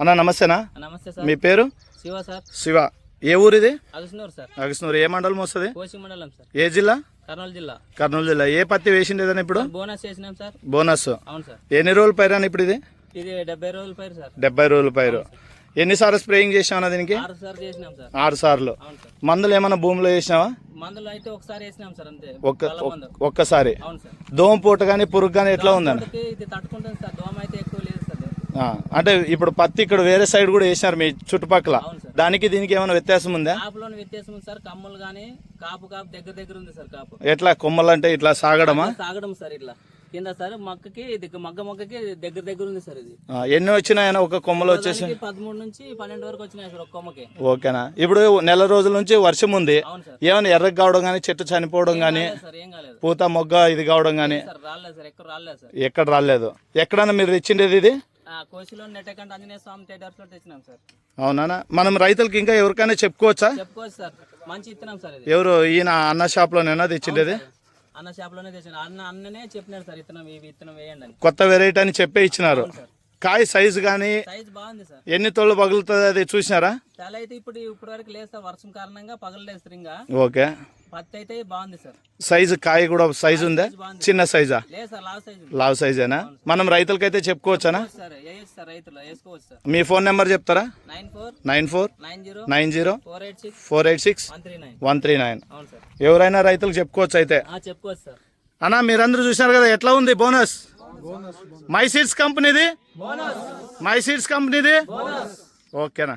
అన్న నమస్తేనా? నమస్తే సార్. మీ పేరు? శివ సార్. శివ. ఏ ఊరిది? అగస్నూరు సార్. అగస్నూరు. ఏ మండలం వస్తుంది? కోసి మండలం సార్. ఏ జిల్లా? కర్నూలు జిల్లా. కర్నూలు జిల్లా. ఏ పత్తి వేసిండేదని ఇప్పుడు? బోనస్ చేసినాం సార్. బోనస్. అవును సార్. ఎన్ని రోజులు పైరు ఇప్పుడు ఇది? ఇది 70 రోజుల పైరు సార్. 70 రోజుల పైరు. ఎన్నిసార్లు స్ప్రేయింగ్ చేసావు దీనికి? 6 సార్లు చేసినాం సార్. 6 సార్లు. అవును సార్. మందులు ఏమైనా భూమిలో వేసినావా? మందులు అయితే ఒకసారి వేసినాం సార్ అంతే. ఒక్కసారి. అవును సార్. దోమ పూట కానీ పురుగు కానీ ఎట్లా ఉందండి? ఇది తట్టుకుంటుంది సార్. దోమ అయితే ఎక్కువ లేదు సార్. అంటే ఇప్పుడు పత్తి ఇక్కడ వేరే సైడ్ కూడా వేసినారు మీ చుట్టుపక్కల, అవును సార్. దానికి దీనికి ఏమైనా వ్యత్యాసం ఉందా? కాపులోని వ్యత్యాసం ఉంది సార్. కమ్ములు కానీ కాపు దగ్గర ఉంది సార్. కాపు ఎట్లా కొమ్మలు అంటే ఇట్లా సాగడమా? సాగడం సార్. ఇట్లా కింద సార్ మొక్కకి మొగ్గకి దగ్గర ఉంది సార్. ఇది ఎన్ని వచ్చినాయన ఒక కొమ్మలు వచ్చేసి? 13 నుంచి 12 వరకు వచ్చినాయి సార్ ఒక కొమ్మకి. ఓకేనా? ఇప్పుడు నెల రోజుల నుంచి వర్షం ఉంది, అవును సార్. ఏమైనా ఎర్రగా కావడం కానీ, చెట్టు చనిపోవడం కానీ, ఏం కాలేదు పూత మొగ్గ ఇది కావడం కానీ? సార్. రాలేదు సార్. ఎక్కడ రాలేదు సార్. ఎక్కడ రాలేదు. ఎక్కడన్నా మీరు తెచ్చిండేది ఇది? కోసిలో నెట్టకంట ఆంజనేయ స్వామి థియేటర్స్ లో తెచ్చినాం సార్. అవునా? మనం రైతులకి ఇంకా ఎవరికైనా చెప్పుకోవచ్చా? చెప్పుకోవచ్చు సార్. మంచి ఇత్తనం సార్. ఇది ఎవరు? ఈయన అన్న షాప్ లోనేనా తెచ్చిండేది? అన్న షాప్ లోనే తెచ్చిన. అన్ననే చెప్పినారు సార్ ఇత్తనం ఇత్తనం వేయండి అని. కొత్త వెరైటీ అని చెప్పే ఇచ్చినారు. కాయ సైజు కానీ సైజ్ బాగుంది సార్. ఎన్ని తోళ్ళు పగులుతుంది అది చూసినారా? చాలా అయితే ఇప్పుడు వరకు లేదు సార్. వర్షం కారణంగా పగలలేదు సార్. ఇంకా ఓకే. పత్తి అయితే బాగుంది సార్. సైజు కాయ కూడా సైజు ఉందా? చిన్న సైజా? లేదు సార్. లావ్ సైజ్. లావ్ సైజేనా? మనం రైతులకైతే చెప్పుకోవచ్చానా? సార్ వేయచ్చు సార్. రైతులు వేసుకోవచ్చు సార్. మీ ఫోన్ నెంబర్ చెప్తారా? 9490 486 139. అవును సార్. ఎవరైనా రైతులు చెప్పుకోవచ్చు అయితే. చెప్పుకోవచ్చు సార్. అన్న మీరందరూ చూసినారు కదా ఎట్లా ఉంది బోనస్? మై సీడ్స్ కంపెనీది. ఓకేనా?